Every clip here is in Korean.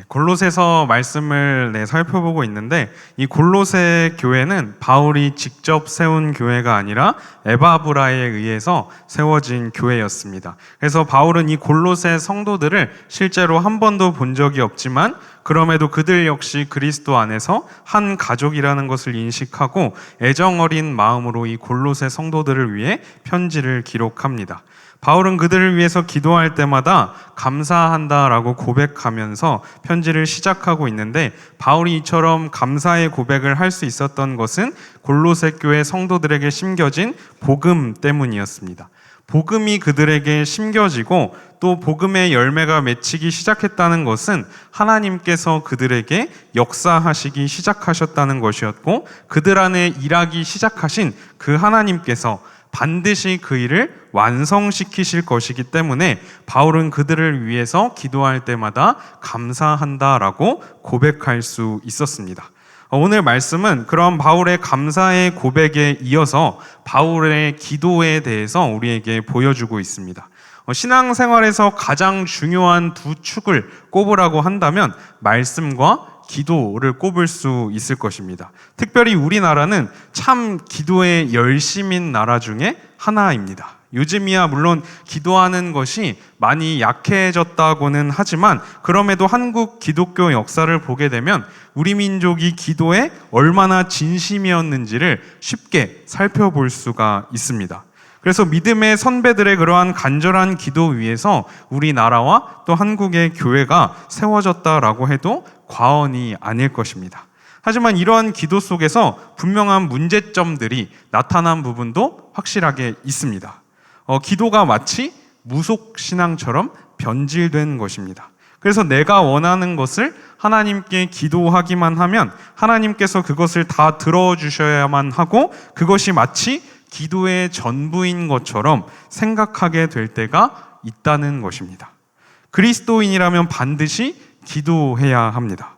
골로새서 말씀을 살펴보고 있는데, 이 골로새 교회는 바울이 직접 세운 교회가 아니라 에바브라에 의해서 세워진 교회였습니다. 그래서 바울은 이 골로새 성도들을 실제로 한 번도 본 적이 없지만 그럼에도 그들 역시 그리스도 안에서 한 가족이라는 것을 인식하고 애정 어린 마음으로 이 골로새 성도들을 위해 편지를 기록합니다. 바울은 그들을 위해서 기도할 때마다 감사한다라고 고백하면서 편지를 시작하고 있는데, 바울이 이처럼 감사의 고백을 할 수 있었던 것은 골로새 교회 성도들에게 심겨진 복음 때문이었습니다. 복음이 그들에게 심겨지고 또 복음의 열매가 맺히기 시작했다는 것은 하나님께서 그들에게 역사하시기 시작하셨다는 것이었고, 그들 안에 일하기 시작하신 그 하나님께서 반드시 그 일을 완성시키실 것이기 때문에 바울은 그들을 위해서 기도할 때마다 감사한다라고 고백할 수 있었습니다. 오늘 말씀은 그런 바울의 감사의 고백에 이어서 바울의 기도에 대해서 우리에게 보여주고 있습니다. 신앙생활에서 가장 중요한 두 축을 꼽으라고 한다면 말씀과 기도를 꼽을 수 있을 것입니다. 특별히 우리나라는 참 기도에 열심인 나라 중에 하나입니다. 요즘이야 물론 기도하는 것이 많이 약해졌다고는 하지만 그럼에도 한국 기독교 역사를 보게 되면 우리 민족이 기도에 얼마나 진심이었는지를 쉽게 살펴볼 수가 있습니다. 그래서 믿음의 선배들의 그러한 간절한 기도 위에서 우리나라와 또 한국의 교회가 세워졌다라고 해도 과언이 아닐 것입니다. 하지만 이러한 기도 속에서 분명한 문제점들이 나타난 부분도 확실하게 있습니다. 기도가 마치 무속신앙처럼 변질된 것입니다. 그래서 내가 원하는 것을 하나님께 기도하기만 하면 하나님께서 그것을 다 들어주셔야만 하고 그것이 마치 기도의 전부인 것처럼 생각하게 될 때가 있다는 것입니다. 그리스도인이라면 반드시 기도해야 합니다.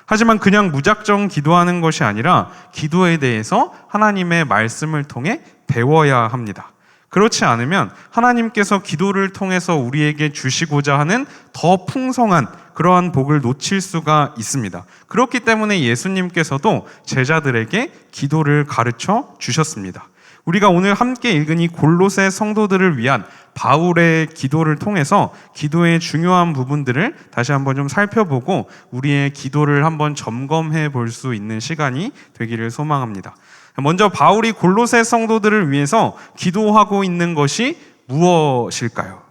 하지만 그냥 무작정 기도하는 것이 아니라 기도에 대해서 하나님의 말씀을 통해 배워야 합니다. 그렇지 않으면 하나님께서 기도를 통해서 우리에게 주시고자 하는 더 풍성한 그러한 복을 놓칠 수가 있습니다. 그렇기 때문에 예수님께서도 제자들에게 기도를 가르쳐 주셨습니다. 우리가 오늘 함께 읽은 이 골로새 성도들을 위한 바울의 기도를 통해서 기도의 중요한 부분들을 다시 한번 좀 살펴보고 우리의 기도를 한번 점검해 볼 수 있는 시간이 되기를 소망합니다. 먼저 바울이 골로새 성도들을 위해서 기도하고 있는 것이 무엇일까요?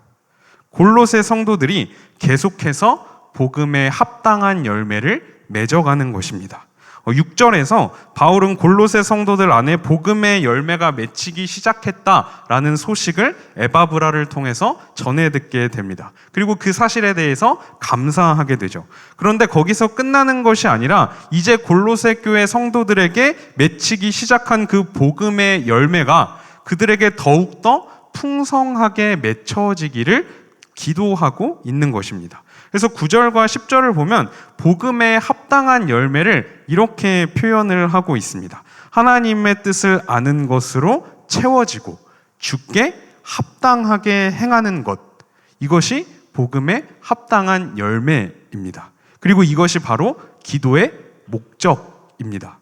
골로새 성도들이 계속해서 복음에 합당한 열매를 맺어가는 것입니다. 6절에서 바울은 골로새 성도들 안에 복음의 열매가 맺히기 시작했다라는 소식을 에바브라를 통해서 전해 듣게 됩니다. 그리고 그 사실에 대해서 감사하게 되죠. 그런데 거기서 끝나는 것이 아니라 이제 골로새 교회 성도들에게 맺히기 시작한 그 복음의 열매가 그들에게 더욱더 풍성하게 맺혀지기를 기도하고 있는 것입니다. 그래서 9절과 10절을 보면 복음에 합당한 열매를 이렇게 표현을 하고 있습니다. 하나님의 뜻을 아는 것으로 채워지고 주께 합당하게 행하는 것, 이것이 복음에 합당한 열매입니다. 그리고 이것이 바로 기도의 목적입니다.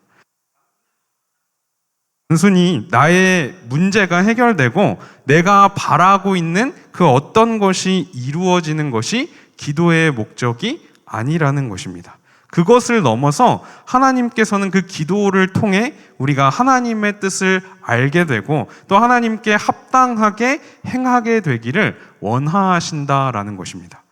단순히 나의 문제가 해결되고 내가 바라고 있는 그 어떤 것이 이루어지는 것이 기도의 목적이 아니라는 것입니다. 그것을 넘어서 하나님께서는 그 기도를 통해 우리가 하나님의 뜻을 알게 되고 또 하나님께 합당하게 행하게 되기를 원하신다라는 것입니다.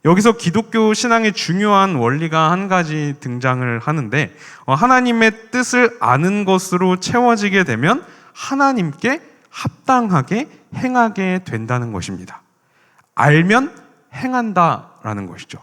여기서 기독교 신앙의 중요한 원리가 한 가지 등장을 하는데, 하나님의 뜻을 아는 것으로 채워지게 되면 하나님께 합당하게 행하게 된다는 것입니다. 알면 행한다라는 것이죠.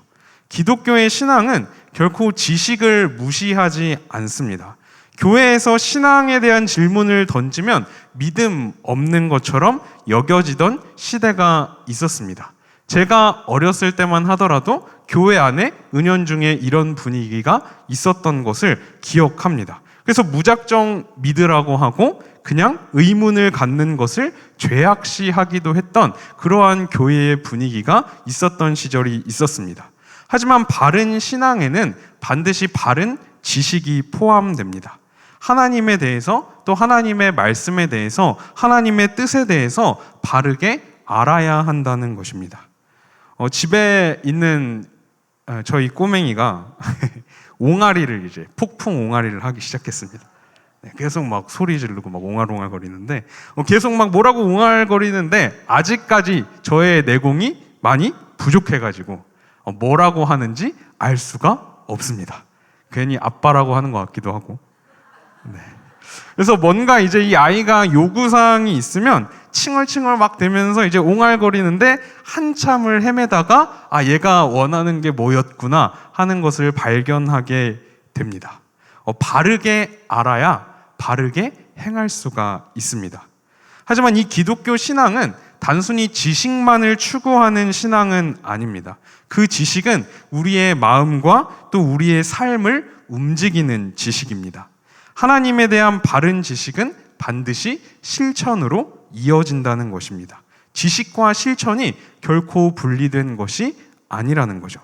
기독교의 신앙은 결코 지식을 무시하지 않습니다. 교회에서 신앙에 대한 질문을 던지면 믿음 없는 것처럼 여겨지던 시대가 있었습니다. 제가 어렸을 때만 하더라도 교회 안에 은연중에 이런 분위기가 있었던 것을 기억합니다. 그래서 무작정 믿으라고 하고 그냥 의문을 갖는 것을 죄악시하기도 했던 그러한 교회의 분위기가 있었던 시절이 있었습니다. 하지만 바른 신앙에는 반드시 바른 지식이 포함됩니다. 하나님에 대해서, 또 하나님의 말씀에 대해서, 하나님의 뜻에 대해서 바르게 알아야 한다는 것입니다. 집에 있는 저희 꼬맹이가 옹알이를 이제 폭풍 옹알이를 하기 시작했습니다. 계속 막 소리 지르고 막 옹알옹알 거리는데, 계속 막 뭐라고 옹알거리는데 아직까지 저의 내공이 많이 부족해가지고 뭐라고 하는지 알 수가 없습니다. 괜히 아빠라고 하는 것 같기도 하고. 네. 그래서 뭔가 이제 이 아이가 요구사항이 있으면 칭얼칭얼 막 대면서 이제 옹알거리는데 한참을 헤매다가 얘가 원하는 게 뭐였구나 하는 것을 발견하게 됩니다. 바르게 알아야 바르게 행할 수가 있습니다. 하지만 이 기독교 신앙은 단순히 지식만을 추구하는 신앙은 아닙니다. 그 지식은 우리의 마음과 또 우리의 삶을 움직이는 지식입니다. 하나님에 대한 바른 지식은 반드시 실천으로 이어진다는 것입니다. 지식과 실천이 결코 분리된 것이 아니라는 거죠.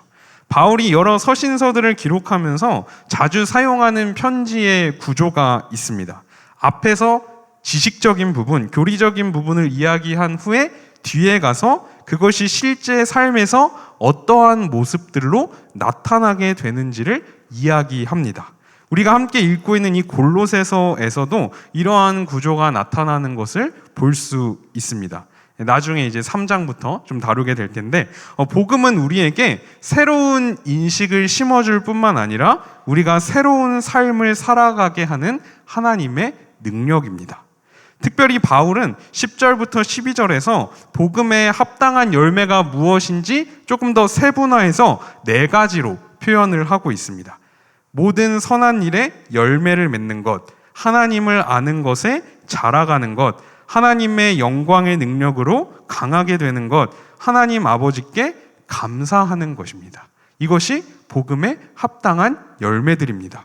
바울이 여러 서신서들을 기록하면서 자주 사용하는 편지의 구조가 있습니다. 앞에서 지식적인 부분, 교리적인 부분을 이야기한 후에 뒤에 가서 그것이 실제 삶에서 어떠한 모습들로 나타나게 되는지를 이야기합니다. 우리가 함께 읽고 있는 이 골로새서에서도 이러한 구조가 나타나는 것을 볼 수 있습니다. 나중에 이제 3장부터 좀 다루게 될 텐데, 복음은 우리에게 새로운 인식을 심어줄 뿐만 아니라 우리가 새로운 삶을 살아가게 하는 하나님의 능력입니다. 특별히 바울은 10절부터 12절에서 복음에 합당한 열매가 무엇인지 조금 더 세분화해서 4가지로 표현을 하고 있습니다. 모든 선한 일에 열매를 맺는 것, 하나님을 아는 것에 자라가는 것, 하나님의 영광의 능력으로 강하게 되는 것, 하나님 아버지께 감사하는 것입니다. 이것이 복음에 합당한 열매들입니다.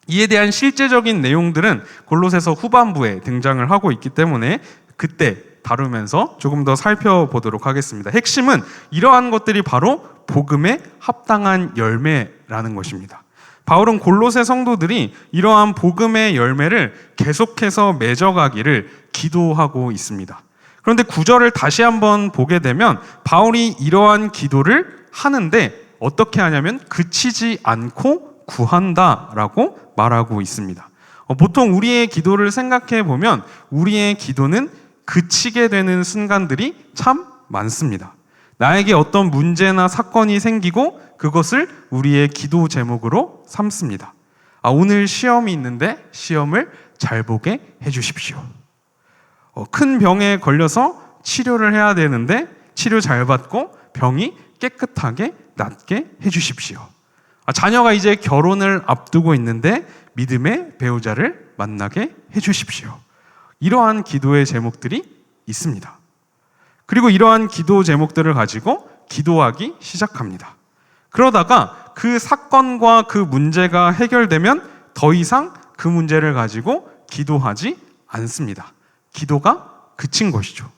이에 대한 실제적인 내용들은 골로새서 후반부에 등장을 하고 있기 때문에 그때 다루면서 조금 더 살펴보도록 하겠습니다. 핵심은 이러한 것들이 바로 복음에 합당한 열매라는 것입니다. 바울은 골로새 성도들이 이러한 복음의 열매를 계속해서 맺어가기를 기도하고 있습니다. 그런데 9절을 다시 한번 보게 되면 바울이 이러한 기도를 하는데 어떻게 하냐면 그치지 않고 구한다라고 말하고 있습니다. 보통 우리의 기도를 생각해 보면 우리의 기도는 그치게 되는 순간들이 참 많습니다. 나에게 어떤 문제나 사건이 생기고 그것을 우리의 기도 제목으로 삼습니다. 오늘 시험이 있는데 시험을 잘 보게 해주십시오. 큰 병에 걸려서 치료를 해야 되는데 치료 잘 받고 병이 깨끗하게 낫게 해주십시오. 자녀가 이제 결혼을 앞두고 있는데 믿음의 배우자를 만나게 해주십시오. 이러한 기도의 제목들이 있습니다. 그리고 이러한 기도 제목들을 가지고 기도하기 시작합니다. 그러다가 그 사건과 그 문제가 해결되면 더 이상 그 문제를 가지고 기도하지 않습니다. 기도가 그친 것이죠.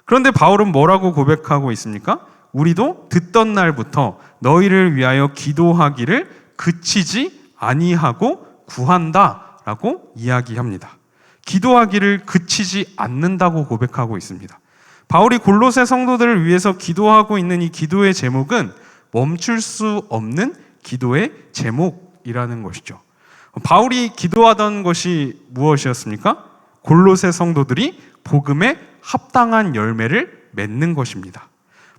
그런데 바울은 뭐라고 고백하고 있습니까? 우리도 듣던 날부터 너희를 위하여 기도하기를 그치지 아니하고 구한다라고 이야기합니다. 기도하기를 그치지 않는다고 고백하고 있습니다. 바울이 골로새 성도들을 위해서 기도하고 있는 이 기도의 제목은 멈출 수 없는 기도의 제목이라는 것이죠. 바울이 기도하던 것이 무엇이었습니까? 골로새 성도들이 복음에 합당한 열매를 맺는 것입니다.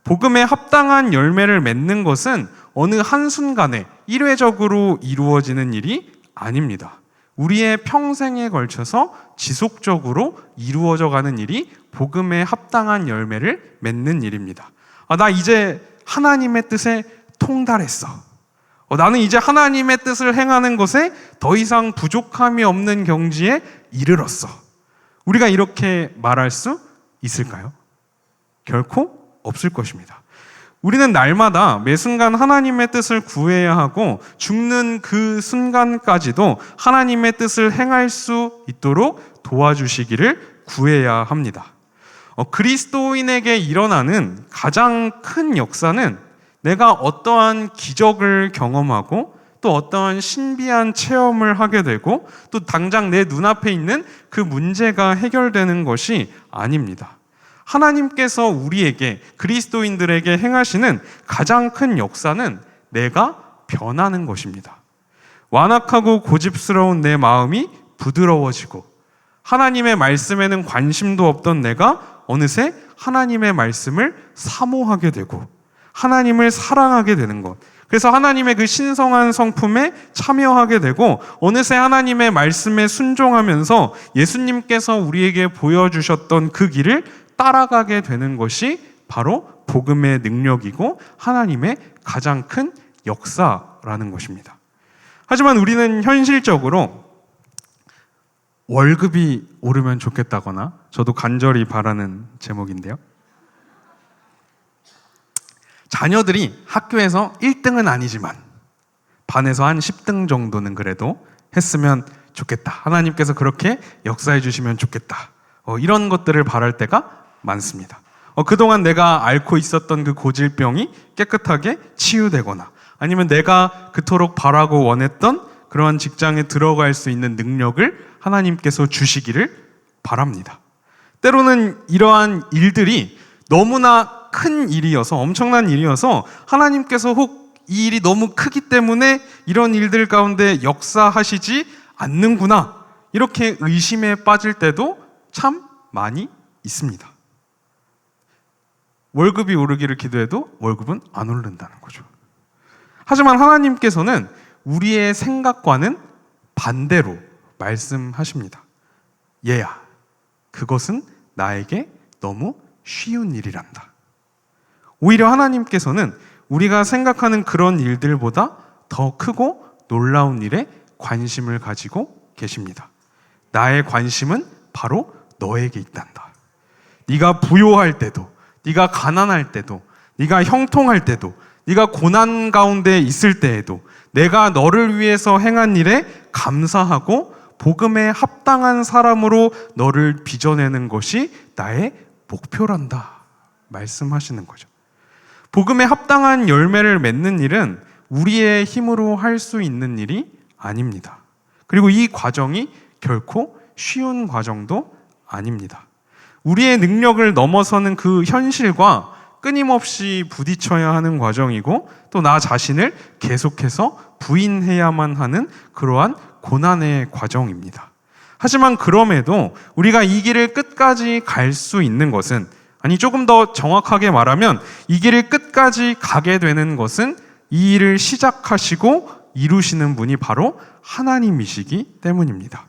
복음에 합당한 열매를 맺는 것은 어느 한순간에 일회적으로 이루어지는 일이 아닙니다. 우리의 평생에 걸쳐서 지속적으로 이루어져 가는 일이 복음에 합당한 열매를 맺는 일입니다. 나 이제 하나님의 뜻에 통달했어. 나는 이제 하나님의 뜻을 행하는 것에 더 이상 부족함이 없는 경지에 이르렀어. 우리가 이렇게 말할 수 있을까요? 결코 없을 것입니다. 우리는 날마다 매 순간 하나님의 뜻을 구해야 하고 죽는 그 순간까지도 하나님의 뜻을 행할 수 있도록 도와주시기를 구해야 합니다. 그리스도인에게 일어나는 가장 큰 역사는 내가 어떠한 기적을 경험하고 또 어떠한 신비한 체험을 하게 되고 또 당장 내 눈앞에 있는 그 문제가 해결되는 것이 아닙니다. 하나님께서 우리에게, 그리스도인들에게 행하시는 가장 큰 역사는 내가 변하는 것입니다. 완악하고 고집스러운 내 마음이 부드러워지고 하나님의 말씀에는 관심도 없던 내가 어느새 하나님의 말씀을 사모하게 되고 하나님을 사랑하게 되는 것. 그래서 하나님의 그 신성한 성품에 참여하게 되고 어느새 하나님의 말씀에 순종하면서 예수님께서 우리에게 보여주셨던 그 길을 따라가게 되는 것이 바로 복음의 능력이고 하나님의 가장 큰 역사라는 것입니다. 하지만 우리는 현실적으로 월급이 오르면 좋겠다거나, 저도 간절히 바라는 제목인데요, 자녀들이 학교에서 1등은 아니지만 반에서 한 10등 정도는 그래도 했으면 좋겠다. 하나님께서 그렇게 역사해 주시면 좋겠다. 이런 것들을 바랄 때가 많습니다. 그동안 내가 앓고 있었던 그 고질병이 깨끗하게 치유되거나 아니면 내가 그토록 바라고 원했던 그러한 직장에 들어갈 수 있는 능력을 하나님께서 주시기를 바랍니다. 때로는 이러한 일들이 너무나 큰 일이어서, 엄청난 일이어서 하나님께서 혹 이 일이 너무 크기 때문에 이런 일들 가운데 역사하시지 않는구나, 이렇게 의심에 빠질 때도 참 많이 있습니다. 월급이 오르기를 기도해도 월급은 안 오른다는 거죠. 하지만 하나님께서는 우리의 생각과는 반대로 말씀하십니다. 얘야, 그것은 나에게 너무 쉬운 일이란다. 오히려 하나님께서는 우리가 생각하는 그런 일들보다 더 크고 놀라운 일에 관심을 가지고 계십니다. 나의 관심은 바로 너에게 있단다. 네가 부요할 때도, 네가 가난할 때도, 네가 형통할 때도, 네가 고난 가운데 있을 때에도 내가 너를 위해서 행한 일에 감사하고 복음에 합당한 사람으로 너를 빚어내는 것이 나의 목표란다 말씀하시는 거죠. 복음에 합당한 열매를 맺는 일은 우리의 힘으로 할 수 있는 일이 아닙니다. 그리고 이 과정이 결코 쉬운 과정도 아닙니다. 우리의 능력을 넘어서는 그 현실과 끊임없이 부딪혀야 하는 과정이고 또 나 자신을 계속해서 부인해야만 하는 그러한 고난의 과정입니다. 하지만 그럼에도 우리가 이 길을 끝까지 갈 수 있는 것은, 아니 조금 더 정확하게 말하면 이 길을 끝까지 가게 되는 것은 이 일을 시작하시고 이루시는 분이 바로 하나님이시기 때문입니다.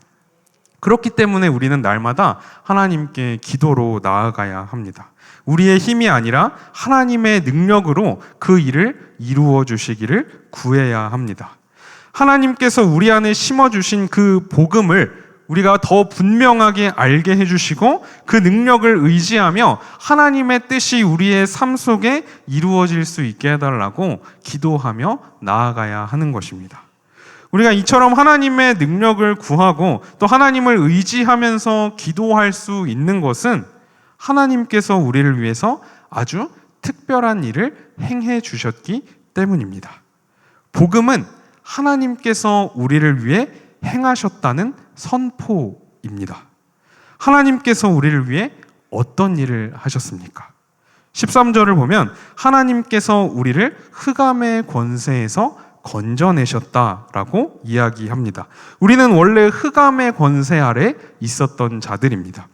그렇기 때문에 우리는 날마다 하나님께 기도로 나아가야 합니다. 우리의 힘이 아니라 하나님의 능력으로 그 일을 이루어 주시기를 구해야 합니다. 하나님께서 우리 안에 심어주신 그 복음을 우리가 더 분명하게 알게 해주시고 그 능력을 의지하며 하나님의 뜻이 우리의 삶 속에 이루어질 수 있게 해달라고 기도하며 나아가야 하는 것입니다. 우리가 이처럼 하나님의 능력을 구하고 또 하나님을 의지하면서 기도할 수 있는 것은 하나님께서 우리를 위해서 아주 특별한 일을 행해 주셨기 때문입니다. 복음은 하나님께서 우리를 위해 행하셨다는 선포입니다. 하나님께서 우리를 위해 어떤 일을 하셨습니까? 13절을 보면 하나님께서 우리를 흑암의 권세에서 건져내셨다라고 이야기합니다. 우리는 원래 흑암의 권세 아래 있었던 자들입니다.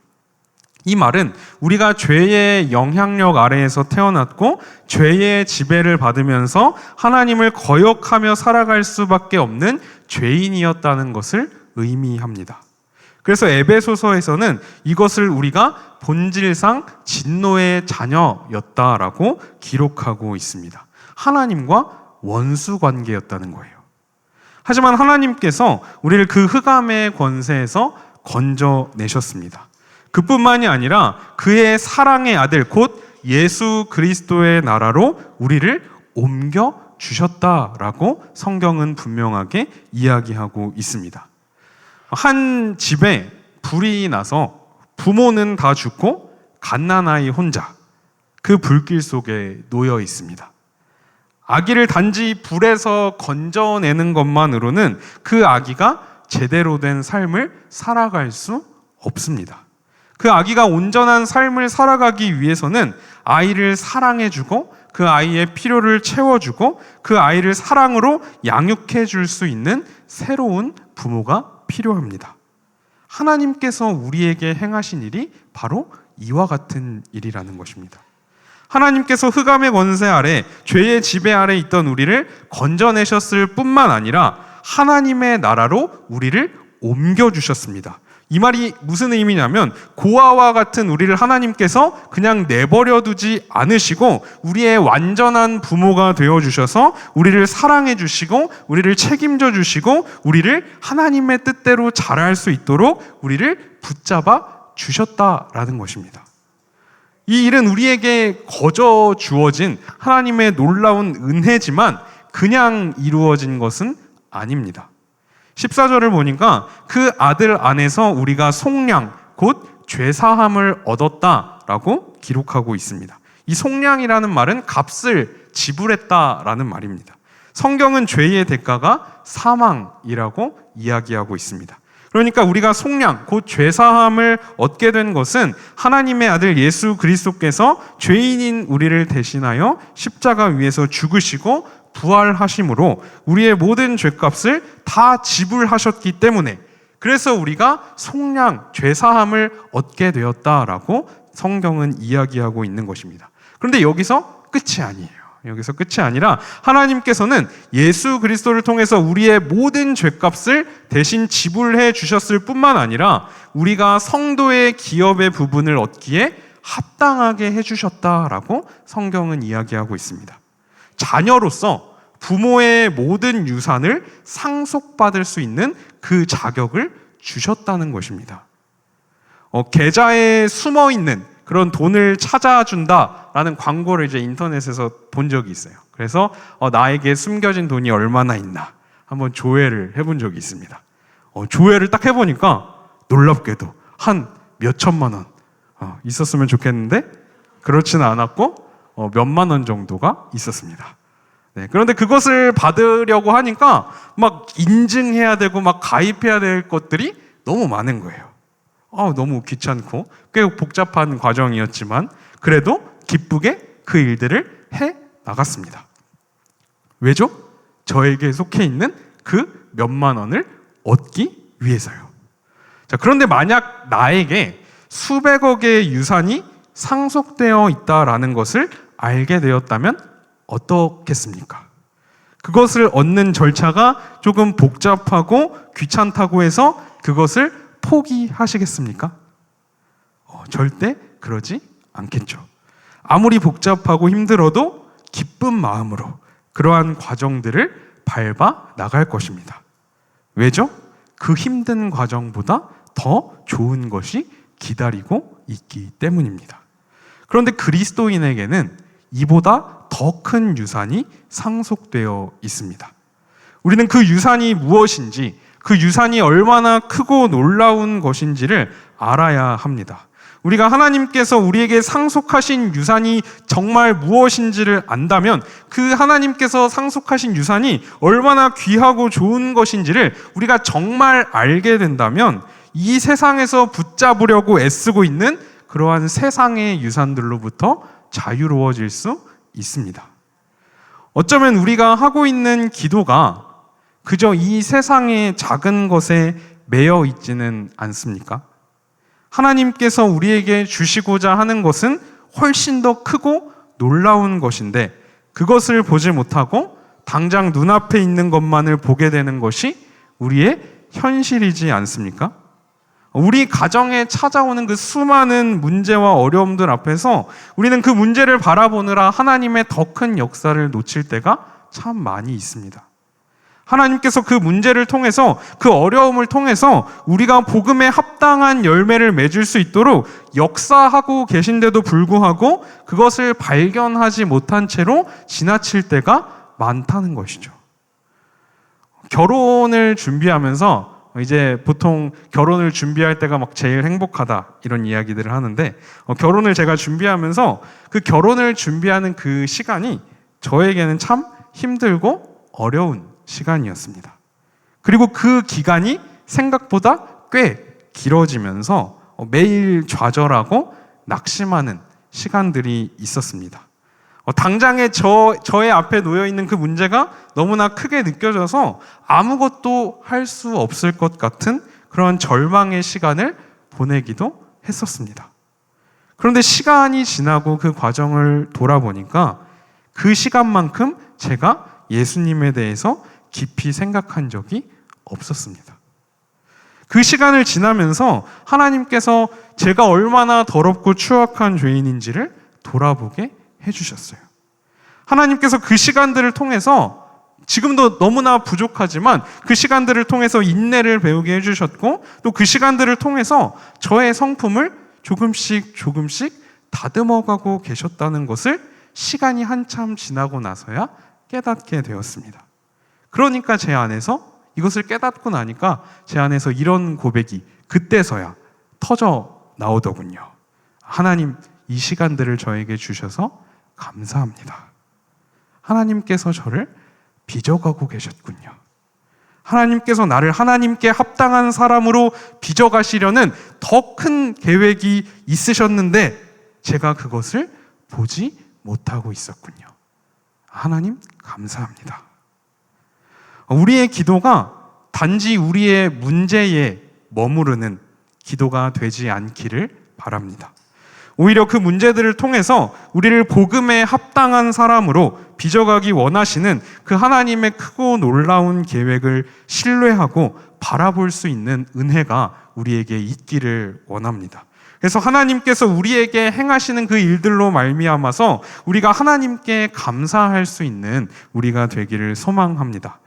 이 말은 우리가 죄의 영향력 아래에서 태어났고 죄의 지배를 받으면서 하나님을 거역하며 살아갈 수밖에 없는 죄인이었다는 것을 의미합니다. 그래서 에베소서에서는 이것을 우리가 본질상 진노의 자녀였다라고 기록하고 있습니다. 하나님과 원수 관계였다는 거예요. 하지만 하나님께서 우리를 그 흑암의 권세에서 건져내셨습니다. 그뿐만이 아니라 그의 사랑의 아들 곧 예수 그리스도의 나라로 우리를 옮겨 주셨다라고 성경은 분명하게 이야기하고 있습니다. 한 집에 불이 나서 부모는 다 죽고 갓난아이 혼자 그 불길 속에 놓여 있습니다. 아기를 단지 불에서 건져내는 것만으로는 그 아기가 제대로 된 삶을 살아갈 수 없습니다. 그 아기가 온전한 삶을 살아가기 위해서는 아이를 사랑해주고 그 아이의 필요를 채워주고 그 아이를 사랑으로 양육해 줄 수 있는 새로운 부모가 필요합니다. 하나님께서 우리에게 행하신 일이 바로 이와 같은 일이라는 것입니다. 하나님께서 흑암의 권세 아래 죄의 지배 아래 있던 우리를 건져내셨을 뿐만 아니라 하나님의 나라로 우리를 옮겨주셨습니다. 이 말이 무슨 의미냐면 고아와 같은 우리를 하나님께서 그냥 내버려 두지 않으시고 우리의 완전한 부모가 되어주셔서 우리를 사랑해 주시고 우리를 책임져 주시고 우리를 하나님의 뜻대로 자랄 수 있도록 우리를 붙잡아 주셨다라는 것입니다. 이 일은 우리에게 거저 주어진 하나님의 놀라운 은혜지만 그냥 이루어진 것은 아닙니다. 14절을 보니까 그 아들 안에서 우리가 속량 곧 죄사함을 얻었다라고 기록하고 있습니다. 이 속량이라는 말은 값을 지불했다라는 말입니다. 성경은 죄의 대가가 사망이라고 이야기하고 있습니다. 그러니까 우리가 속량 곧 죄사함을 얻게 된 것은 하나님의 아들 예수 그리스도께서 죄인인 우리를 대신하여 십자가 위에서 죽으시고 부활하심으로 우리의 모든 죄값을 다 지불하셨기 때문에 그래서 우리가 속량, 죄사함을 얻게 되었다라고 성경은 이야기하고 있는 것입니다. 그런데 여기서 끝이 아니에요. 여기서 끝이 아니라 하나님께서는 예수 그리스도를 통해서 우리의 모든 죄값을 대신 지불해 주셨을 뿐만 아니라 우리가 성도의 기업의 부분을 얻기에 합당하게 해주셨다라고 성경은 이야기하고 있습니다. 자녀로서 부모의 모든 유산을 상속받을 수 있는 그 자격을 주셨다는 것입니다. 계좌에 숨어있는 그런 돈을 찾아준다라는 광고를 이제 인터넷에서 본 적이 있어요. 그래서 나에게 숨겨진 돈이 얼마나 있나 한번 조회를 해본 적이 있습니다. 조회를 딱 해보니까 놀랍게도 한 몇천만 원 있었으면 좋겠는데 그렇지는 않았고 몇만 원 정도가 있었습니다. 네, 그런데 그것을 받으려고 하니까 막 인증해야 되고 막 가입해야 될 것들이 너무 많은 거예요. 너무 귀찮고 꽤 복잡한 과정이었지만 그래도 기쁘게 그 일들을 해 나갔습니다. 왜죠? 저에게 속해 있는 그 몇만 원을 얻기 위해서요. 자, 그런데 만약 나에게 수백억의 유산이 상속되어 있다라는 것을 알게 되었다면 어떻겠습니까? 그것을 얻는 절차가 조금 복잡하고 귀찮다고 해서 그것을 포기하시겠습니까? 절대 그러지 않겠죠. 아무리 복잡하고 힘들어도 기쁜 마음으로 그러한 과정들을 밟아 나갈 것입니다. 왜죠? 그 힘든 과정보다 더 좋은 것이 기다리고 있기 때문입니다. 그런데 그리스도인에게는 이보다 더 큰 유산이 상속되어 있습니다. 우리는 그 유산이 무엇인지 그 유산이 얼마나 크고 놀라운 것인지를 알아야 합니다. 우리가 하나님께서 우리에게 상속하신 유산이 정말 무엇인지를 안다면 그 하나님께서 상속하신 유산이 얼마나 귀하고 좋은 것인지를 우리가 정말 알게 된다면 이 세상에서 붙잡으려고 애쓰고 있는 그러한 세상의 유산들로부터 자유로워질 수 있습니다. 어쩌면 우리가 하고 있는 기도가 그저 이 세상의 작은 것에 매여 있지는 않습니까? 하나님께서 우리에게 주시고자 하는 것은 훨씬 더 크고 놀라운 것인데 그것을 보지 못하고 당장 눈앞에 있는 것만을 보게 되는 것이 우리의 현실이지 않습니까? 우리 가정에 찾아오는 그 수많은 문제와 어려움들 앞에서 우리는 그 문제를 바라보느라 하나님의 더 큰 역사를 놓칠 때가 참 많이 있습니다. 하나님께서 그 문제를 통해서 그 어려움을 통해서 우리가 복음에 합당한 열매를 맺을 수 있도록 역사하고 계신데도 불구하고 그것을 발견하지 못한 채로 지나칠 때가 많다는 것이죠. 결혼을 준비하면서 이제 보통 결혼을 준비할 때가 막 제일 행복하다 이런 이야기들을 하는데 결혼을 제가 준비하면서 그 결혼을 준비하는 그 시간이 저에게는 참 힘들고 어려운 시간이었습니다. 그리고 그 기간이 생각보다 꽤 길어지면서 매일 좌절하고 낙심하는 시간들이 있었습니다. 당장에 저의 앞에 놓여있는 그 문제가 너무나 크게 느껴져서 아무것도 할 수 없을 것 같은 그런 절망의 시간을 보내기도 했었습니다. 그런데 시간이 지나고 그 과정을 돌아보니까 그 시간만큼 제가 예수님에 대해서 깊이 생각한 적이 없었습니다. 그 시간을 지나면서 하나님께서 제가 얼마나 더럽고 추악한 죄인인지를 돌아보게 해주셨어요. 하나님께서 그 시간들을 통해서 지금도 너무나 부족하지만 그 시간들을 통해서 인내를 배우게 해주셨고 또 그 시간들을 통해서 저의 성품을 조금씩 다듬어가고 계셨다는 것을 시간이 한참 지나고 나서야 깨닫게 되었습니다. 그러니까 제 안에서 이것을 깨닫고 나니까 제 안에서 이런 고백이 그때서야 터져 나오더군요. 하나님, 이 시간들을 저에게 주셔서 감사합니다. 하나님께서 저를 빚어가고 계셨군요. 하나님께서 나를 하나님께 합당한 사람으로 빚어가시려는 더 큰 계획이 있으셨는데 제가 그것을 보지 못하고 있었군요. 하나님, 감사합니다. 우리의 기도가 단지 우리의 문제에 머무르는 기도가 되지 않기를 바랍니다. 오히려 그 문제들을 통해서 우리를 복음에 합당한 사람으로 빚어가기 원하시는 그 하나님의 크고 놀라운 계획을 신뢰하고 바라볼 수 있는 은혜가 우리에게 있기를 원합니다. 그래서 하나님께서 우리에게 행하시는 그 일들로 말미암아서 우리가 하나님께 감사할 수 있는 우리가 되기를 소망합니다.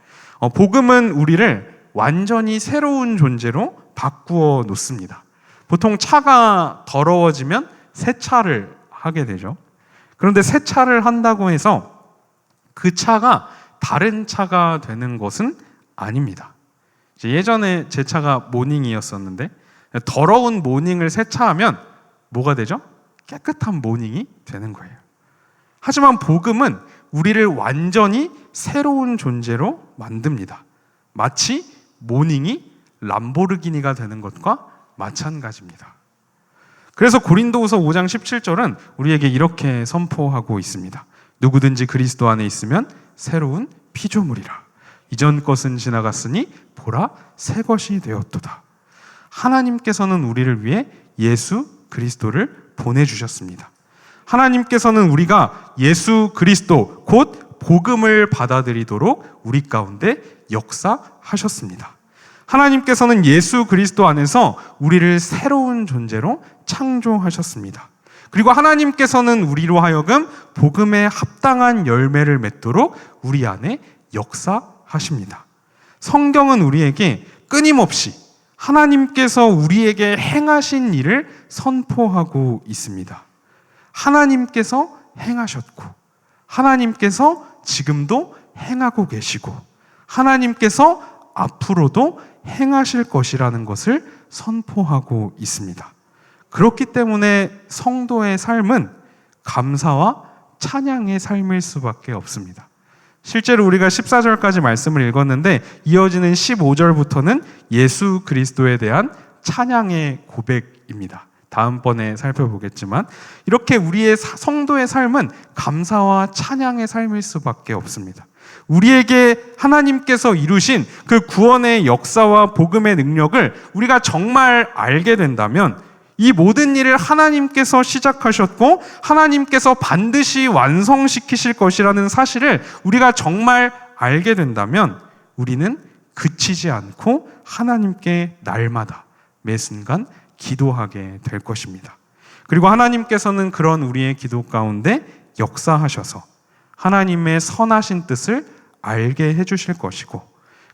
복음은 우리를 완전히 새로운 존재로 바꾸어 놓습니다. 보통 차가 더러워지면 세차를 하게 되죠. 그런데 세차를 한다고 해서 그 차가 다른 차가 되는 것은 아닙니다. 예전에 제 차가 모닝이었었는데 더러운 모닝을 세차하면 뭐가 되죠? 깨끗한 모닝이 되는 거예요. 하지만 복음은 우리를 완전히 새로운 존재로 만듭니다. 마치 모닝이 람보르기니가 되는 것과 마찬가지입니다. 그래서 고린도후서 5장 17절은 우리에게 이렇게 선포하고 있습니다. 누구든지 그리스도 안에 있으면 새로운 피조물이라. 이전 것은 지나갔으니 보라 새 것이 되었도다. 하나님께서는 우리를 위해 예수 그리스도를 보내주셨습니다. 하나님께서는 우리가 예수 그리스도 곧 복음을 받아들이도록 우리 가운데 역사하셨습니다. 하나님께서는 예수 그리스도 안에서 우리를 새로운 존재로 창조하셨습니다. 그리고 하나님께서는 우리로 하여금 복음에 합당한 열매를 맺도록 우리 안에 역사하십니다. 성경은 우리에게 끊임없이 하나님께서 우리에게 행하신 일을 선포하고 있습니다. 하나님께서 행하셨고 하나님께서 지금도 행하고 계시고 하나님께서 앞으로도 행하실 것이라는 것을 선포하고 있습니다. 그렇기 때문에 성도의 삶은 감사와 찬양의 삶일 수밖에 없습니다. 실제로 우리가 14절까지 말씀을 읽었는데 이어지는 15절부터는 예수 그리스도에 대한 찬양의 고백입니다. 다음번에 살펴보겠지만 이렇게 우리의 성도의 삶은 감사와 찬양의 삶일 수밖에 없습니다. 우리에게 하나님께서 이루신 그 구원의 역사와 복음의 능력을 우리가 정말 알게 된다면 이 모든 일을 하나님께서 시작하셨고 하나님께서 반드시 완성시키실 것이라는 사실을 우리가 정말 알게 된다면 우리는 그치지 않고 하나님께 날마다 매 순간 기도하게 될 것입니다. 그리고 하나님께서는 그런 우리의 기도 가운데 역사하셔서 하나님의 선하신 뜻을 알게 해주실 것이고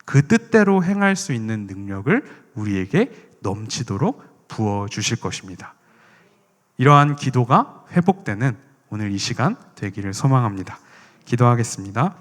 그 뜻대로 행할 수 있는 능력을 우리에게 넘치도록 부어주실 것입니다. 이러한 기도가 회복되는 오늘 이 시간 되기를 소망합니다. 기도하겠습니다.